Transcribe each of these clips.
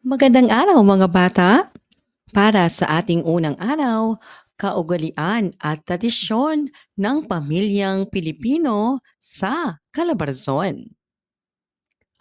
Magandang araw mga bata! Para sa ating unang araw, kaugalian at tradisyon ng pamilyang Pilipino sa Calabarzon.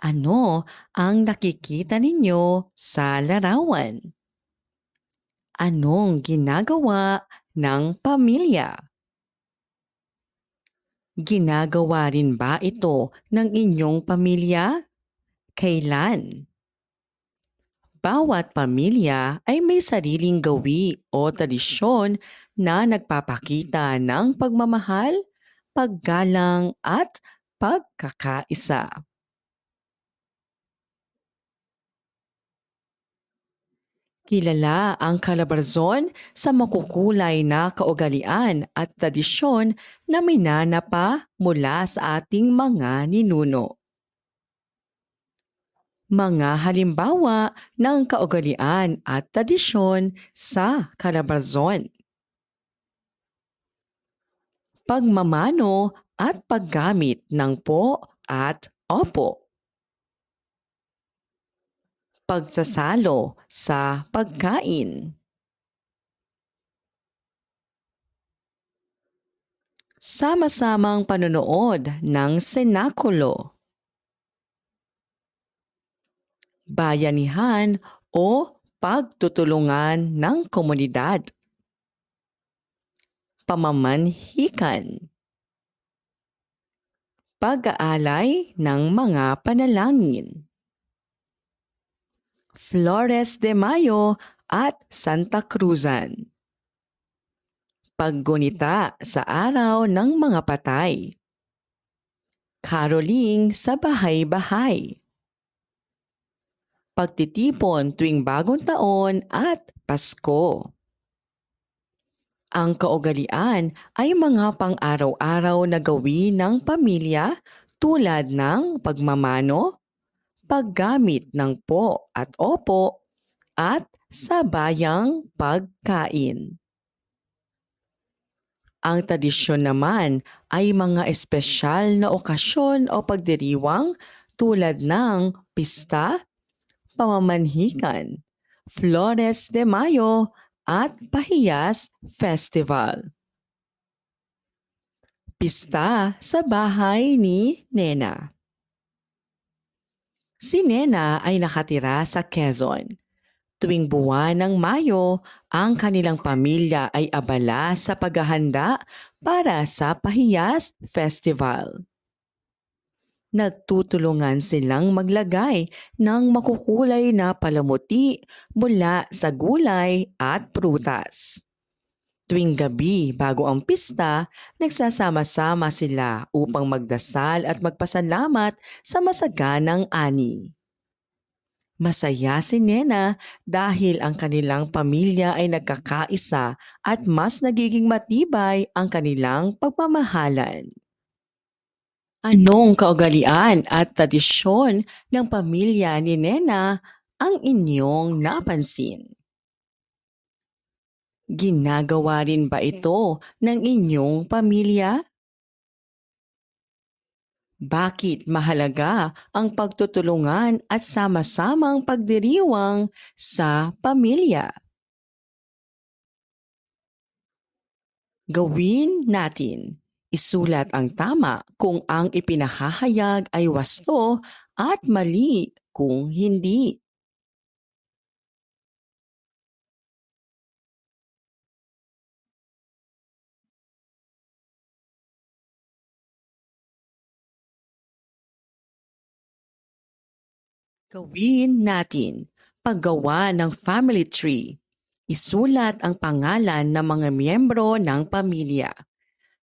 Ano ang nakikita ninyo sa larawan? Anong ginagawa ng pamilya? Ginagawa rin ba ito ng inyong pamilya? Kailan? Bawat pamilya ay may sariling gawi o tradisyon na nagpapakita ng pagmamahal, paggalang at pagkakaisa. Kilala ang Calabarzon sa makukulay na kaugalian at tradisyon na minanapa mula sa ating mga ninuno. Mga halimbawa ng kaugalian at tradisyon sa Calabarzon: pagmamano at paggamit ng po at opo, pagsasalo sa pagkain, sama-samang panonood ng senakulo, bayanihan o pagtutulungan ng komunidad, pamamanhikan, pag-aalay ng mga panalangin, Flores de Mayo at Santa Cruzan, paggunita sa araw ng mga patay, caroling sa bahay-bahay, pagtitipon tuwing bagong taon at Pasko. Ang kaugalian ay mga pang-araw-araw na gawin ng pamilya tulad ng pagmamano, paggamit ng po at opo, at sabayang pagkain. Ang tradisyon naman ay mga espesyal na okasyon o pagdiriwang tulad ng pista, pamamanhikan, Flores de Mayo at Pahiyas Festival. Pista sa bahay ni Nena. Si Nena ay nakatira sa Quezon. Tuwing buwan ng Mayo, ang kanilang pamilya ay abala sa paghahanda para sa Pahiyas Festival. Nagtutulungan silang maglagay ng makukulay na palamuti mula sa gulay at prutas. Tuwing gabi bago ang pista, nagsasama-sama sila upang magdasal at magpasalamat sa masaganang ani. Masaya si Nena dahil ang kanilang pamilya ay nagkakaisa at mas nagiging matibay ang kanilang pagmamahalan. Anong kaugalian at tradisyon ng pamilya ni Nena ang inyong napansin? Ginagawa rin ba ito ng inyong pamilya? Bakit mahalaga ang pagtutulungan at sama-samang pagdiriwang sa pamilya? Gawin natin. Isulat ang tama kung ang ipinahahayag ay wasto at mali kung hindi. Gawin natin. Paggawa ng family tree. Isulat ang pangalan ng mga miyembro ng pamilya.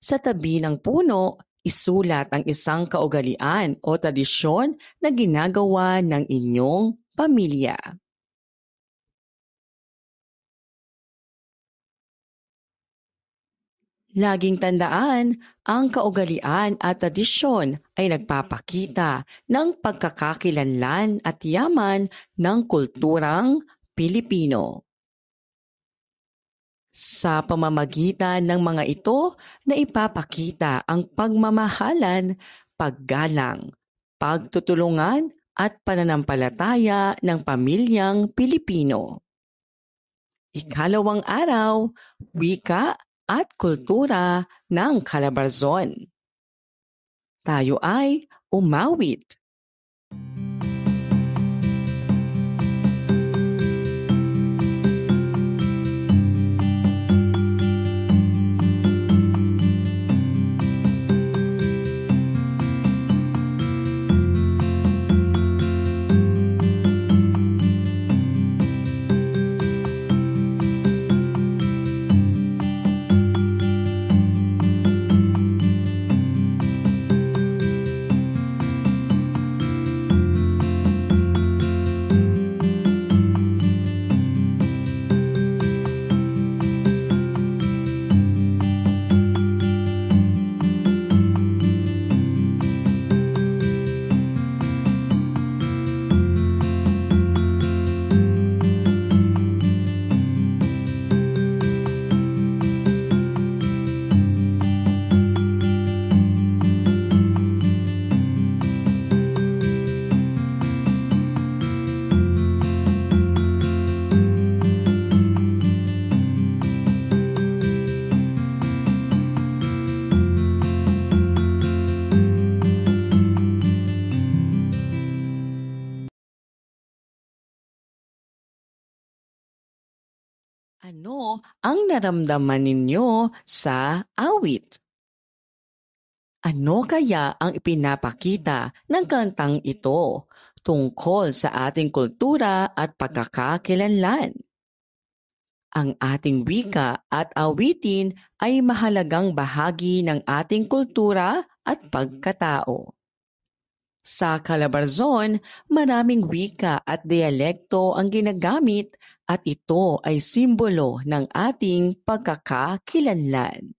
Sa tabi ng puno, isulat ang isang kaugalian o tradisyon na ginagawa ng inyong pamilya. Laging tandaan, ang kaugalian at tradisyon ay nagpapakita ng pagkakakilanlan at yaman ng kulturang Pilipino. Sa pamamagitan ng mga ito na ipapakita ang pagmamahalan, paggalang, pagtutulungan at pananampalataya ng pamilyang Pilipino. Ikalawang araw, wika at kultura ng Calabarzon. Tayo ay umawit. Ano ang naramdaman ninyo sa awit? Ano kaya ang ipinapakita ng kantang ito tungkol sa ating kultura at pagkakakilanlan? Ang ating wika at awitin ay mahalagang bahagi ng ating kultura at pagkatao. Sa Calabarzon, maraming wika at dialekto ang ginagamit at ito ay simbolo ng ating pagkakakilanlan.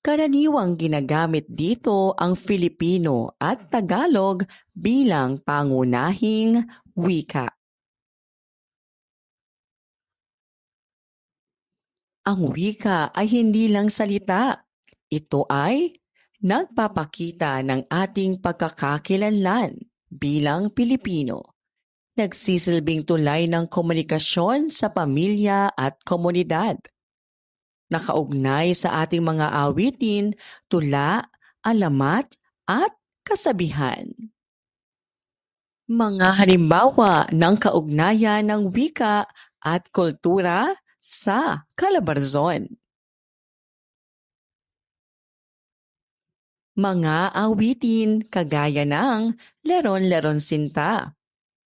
Karaniwang ginagamit dito ang Filipino at Tagalog bilang pangunahing wika. Ang wika ay hindi lang salita. Ito ay nagpapakita ng ating pagkakakilanlan bilang Pilipino. Nagsisilbing tulay ng komunikasyon sa pamilya at komunidad. Nakaugnay sa ating mga awitin, tula, alamat, at kasabihan. Mga halimbawa ng kaugnayan ng wika at kultura sa Calabarzon. Mga awitin kagaya ng Leron-Leron Sinta,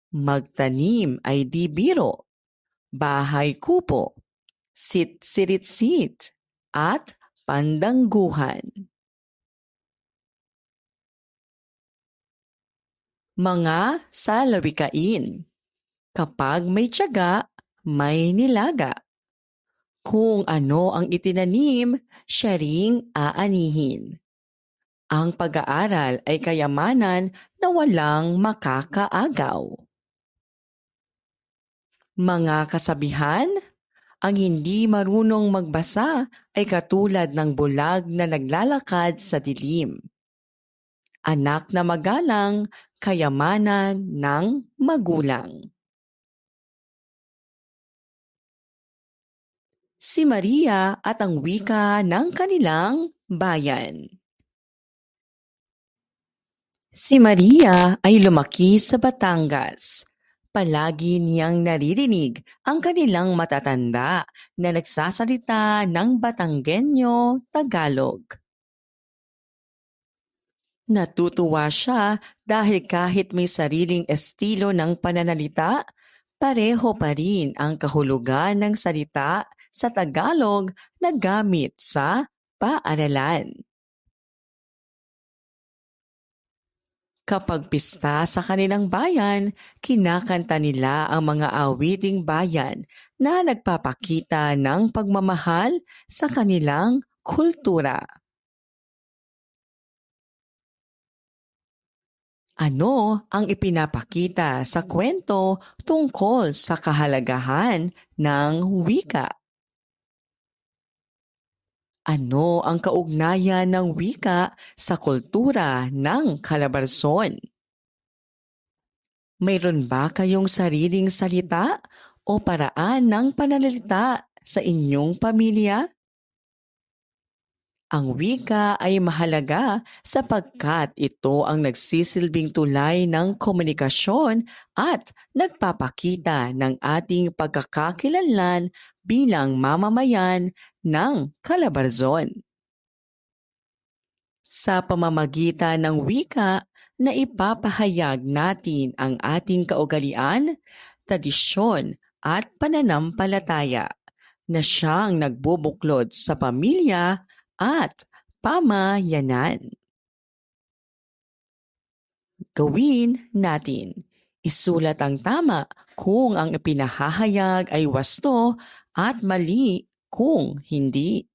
Magtanim ay di biro, Bahay Kupo, Sit-sirit-sit, at Pandangguhan. Mga salawikain. Kapag may tiyaga, may nilaga. Kung ano ang itinanim, siya ring aanihin. Ang pag-aaral ay kayamanan na walang makakaagaw. Mga kasabihan, ang hindi marunong magbasa ay katulad ng bulag na naglalakad sa dilim. Anak na magalang, kayamanan ng magulang. Si Maria at ang wika ng kanilang bayan. Si Maria ay lumaki sa Batangas. Palagi niyang naririnig ang kanilang matatanda na nagsasalita ng Batanggenyo Tagalog. Natutuwa siya dahil kahit may sariling estilo ng pananalita, pareho pa rin ang kahulugan ng salita sa Tagalog na gamit sa paaralan. Kapag pista sa kanilang bayan, kinakanta nila ang mga awiting bayan na nagpapakita ng pagmamahal sa kanilang kultura. Ano ang ipinapakita sa kwento tungkol sa kahalagahan ng wika? Ano ang kaugnayan ng wika sa kultura ng Calabarzon? Mayroon ba kayong sariling salita o paraan ng pananalita sa inyong pamilya? Ang wika ay mahalaga sapagkat ito ang nagsisilbing tulay ng komunikasyon at nagpapakita ng ating pagkakakilanlan bilang mamamayan ng Calabarzon. Sa pamamagitan ng wika, na ipapahayag natin ang ating kaugalian, tradisyon at pananampalataya na siyang nagbubuklod sa pamilya at pamayanan. Gawin natin. Isulat ang tama kung ang ipinahahayag ay wasto at mali kung hindi.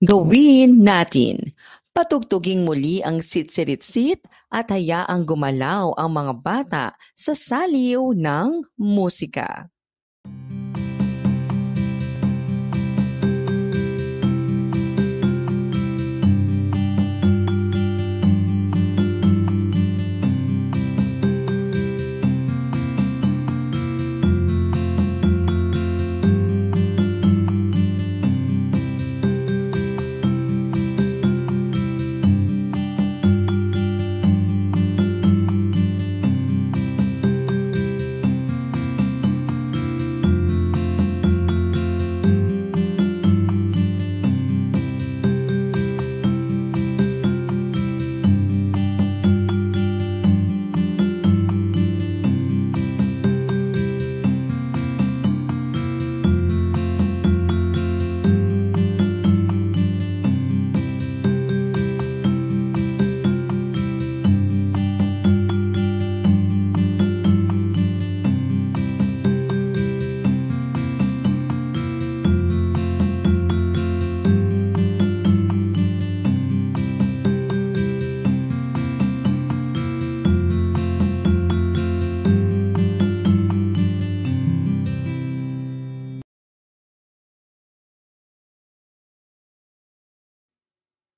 Gawin natin. Patugtuging muli ang sitsiritsit at hayaang gumalaw ang mga bata sa saliw ng musika.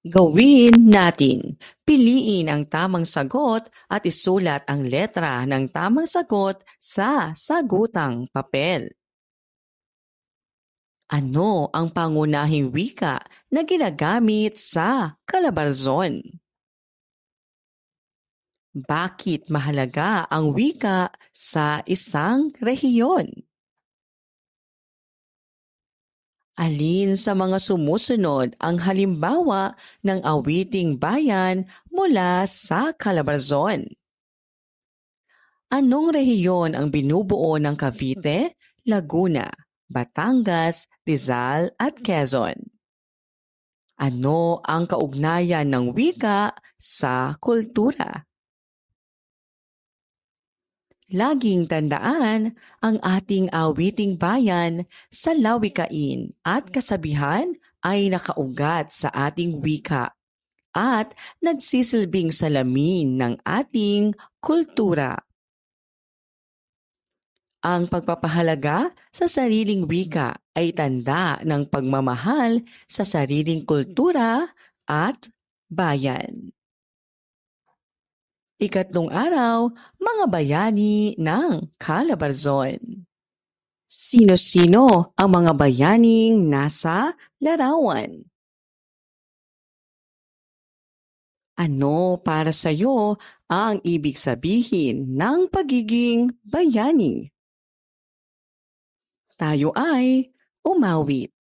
Gawin natin. Piliin ang tamang sagot at isulat ang letra ng tamang sagot sa sagutang papel. Ano ang pangunahing wika na ginagamit sa Calabarzon? Bakit mahalaga ang wika sa isang rehiyon? Alin sa mga sumusunod ang halimbawa ng awiting bayan mula sa Calabarzon? Anong rehiyon ang binubuo ng Cavite, Laguna, Batangas, Rizal at Quezon? Ano ang kaugnayan ng wika sa kultura? Laging tandaan ang ating awiting bayan sa lawikain at kasabihan ay nakaugat sa ating wika at nagsisilbing salamin ng ating kultura. Ang pagpapahalaga sa sariling wika ay tanda ng pagmamahal sa sariling kultura at bayan. Ikatlong araw, mga bayani ng Calabarzon. Sino-sino ang mga bayaning nasa larawan? Ano para sa iyo ang ibig sabihin ng pagiging bayani? Tayo ay umawit.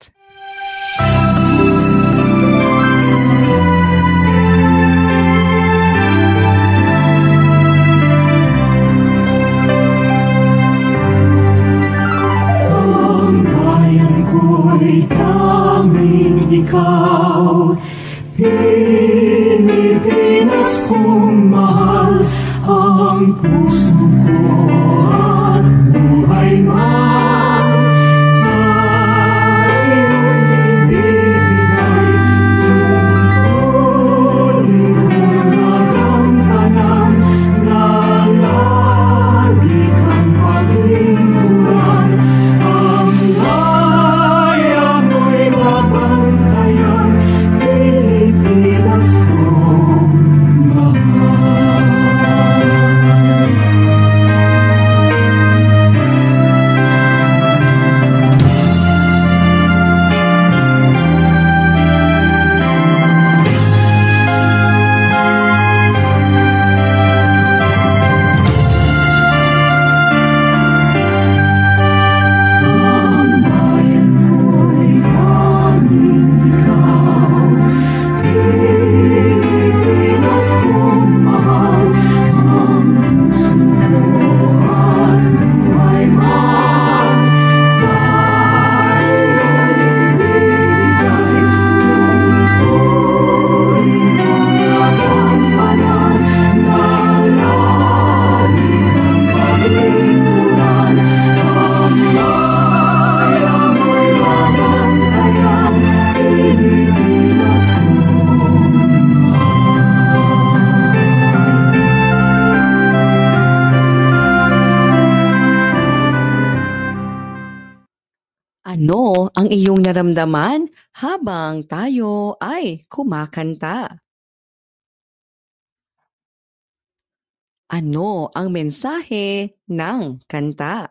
Tanging ikaw, Pilipinas kong mahal, ang puso ko at buhay man sa iyong ibibigay. Tungkulin kong nagampanan na lagi kang paglingkod. Ano ang iyong naramdaman habang tayo ay kumakanta? Ano ang mensahe ng kanta?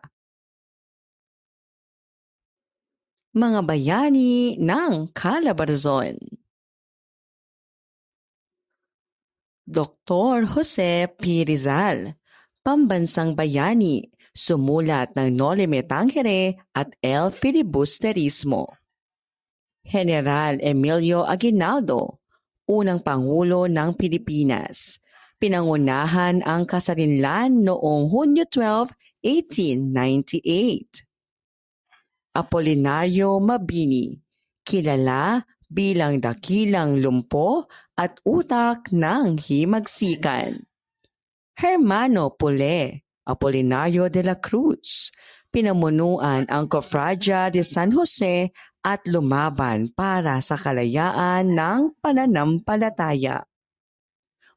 Mga bayani ng Calabarzon. Dr. Jose P. Rizal, pambansang bayani, sumulat ng Noli Me Tangere at El Filibusterismo. General Emilio Aguinaldo, unang Pangulo ng Pilipinas. Pinangunahan ang kasarinlan noong Hunyo 12, 1898. Apolinario Mabini, kilala bilang dakilang lumpo at utak ng himagsikan. Hermano Pule, Apolinario de la Cruz, pinamunuan ang Cofradia de San Jose at lumaban para sa kalayaan ng pananampalataya.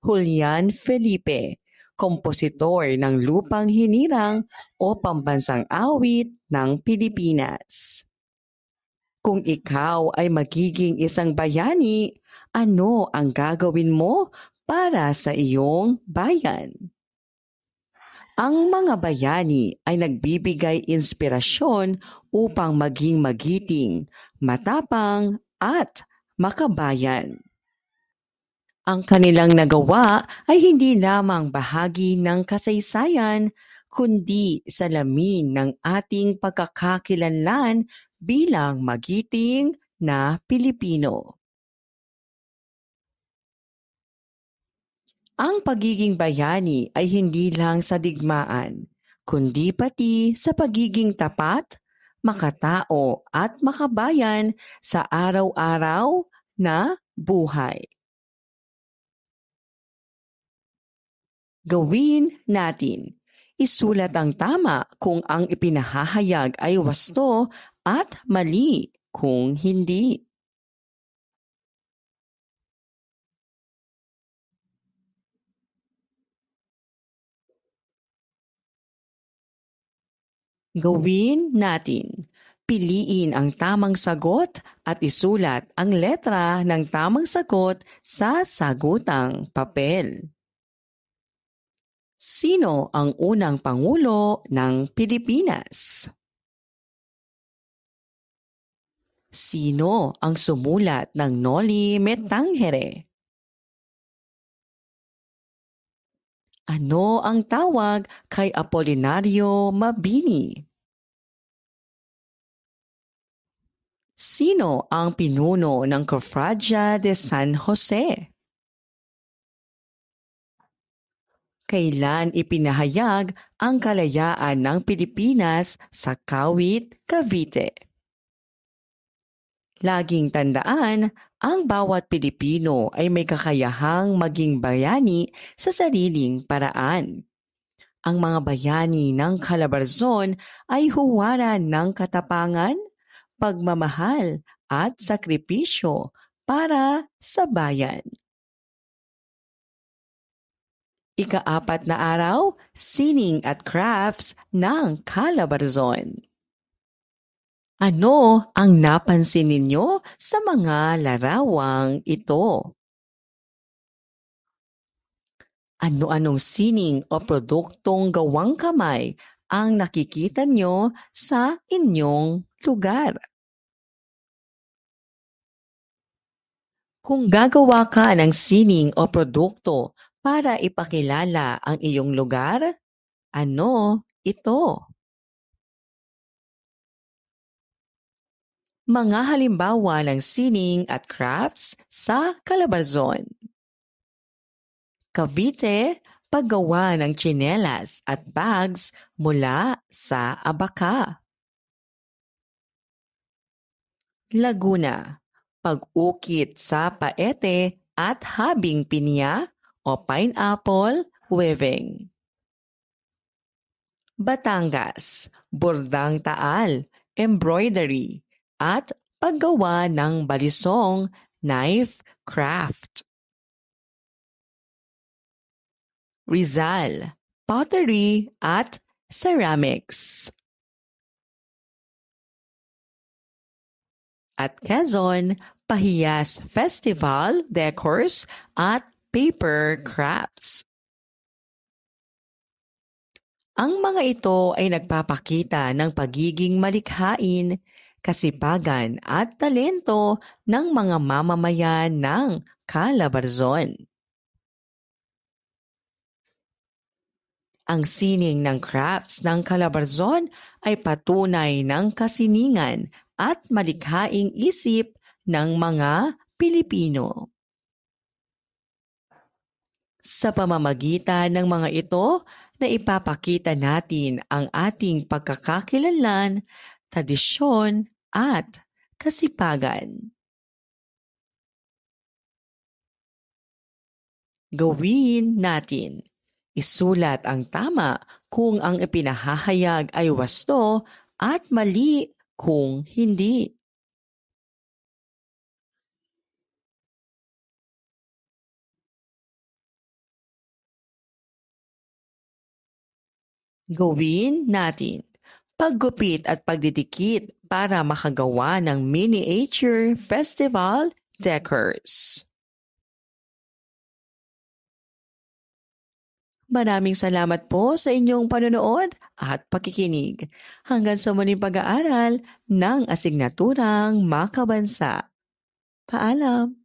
Julian Felipe, kompositor ng Lupang Hinirang o Pambansang Awit ng Pilipinas. Kung ikaw ay magiging isang bayani, ano ang gagawin mo para sa iyong bayan? Ang mga bayani ay nagbibigay inspirasyon upang maging magiting, matapang at makabayan. Ang kanilang nagawa ay hindi lamang bahagi ng kasaysayan, kundi salamin ng ating pagkakakilanlan bilang magiting na Pilipino. Ang pagiging bayani ay hindi lang sa digmaan, kundi pati sa pagiging tapat, makatao at makabayan sa araw-araw na buhay. Gawin natin. Isulat ang tama kung ang ipinahahayag ay wasto at mali kung hindi. Gawin natin. Piliin ang tamang sagot at isulat ang letra ng tamang sagot sa sagutang papel. Sino ang unang Pangulo ng Pilipinas? Sino ang sumulat ng Noli Me Tangere? Ano ang tawag kay Apolinario Mabini? Sino ang pinuno ng Cofradia de San Jose? Kailan ipinahayag ang kalayaan ng Pilipinas sa Kawit, Cavite? Laging tandaan, ang bawat Pilipino ay may kakayahang maging bayani sa sariling paraan. Ang mga bayani ng Calabarzon ay huwaran ng katapangan, pagmamahal at sakripisyo para sa bayan. Ika-4 na araw, sining at crafts ng Calabarzon. Ano ang napansin ninyo sa mga larawang ito? Ano-anong sining o produktong gawang kamay ang nakikita nyo sa inyong lugar? Kung gagawa ka ng sining o produkto para ipakilala ang iyong lugar, ano ito? Mga halimbawa ng sining at crafts sa Calabarzon. Cavite, paggawa ng tsinelas at bags mula sa abaka. Laguna, pag-ukit sa paete at habing pinya o pineapple weaving. Batangas, bordang taal, embroidery, at paggawa ng balisong knife craft. Rizal, pottery at ceramics. At Quezon, pahiyas festival, decors, at paper crafts. Ang mga ito ay nagpapakita ng pagiging malikhain, kasipagan at talento ng mga mamamayan ng Calabarzon. Ang sining ng crafts ng Calabarzon ay patunay ng kasiningan at malikhaing isip ng mga Pilipino. Sa pamamagitan ng mga ito, na ipapakita natin ang ating pagkakakilanlan, tradisyon at kasipagan. Gawin natin. Isulat ang tama kung ang ipinahahayag ay wasto at mali kung hindi. Gawin natin. Paggupit at pagdidikit para makagawa ng miniature festival decors. Maraming salamat po sa inyong panonood at pakikinig. Hanggang sa muling pag-aaral ng asignaturang makabansa. Paalam!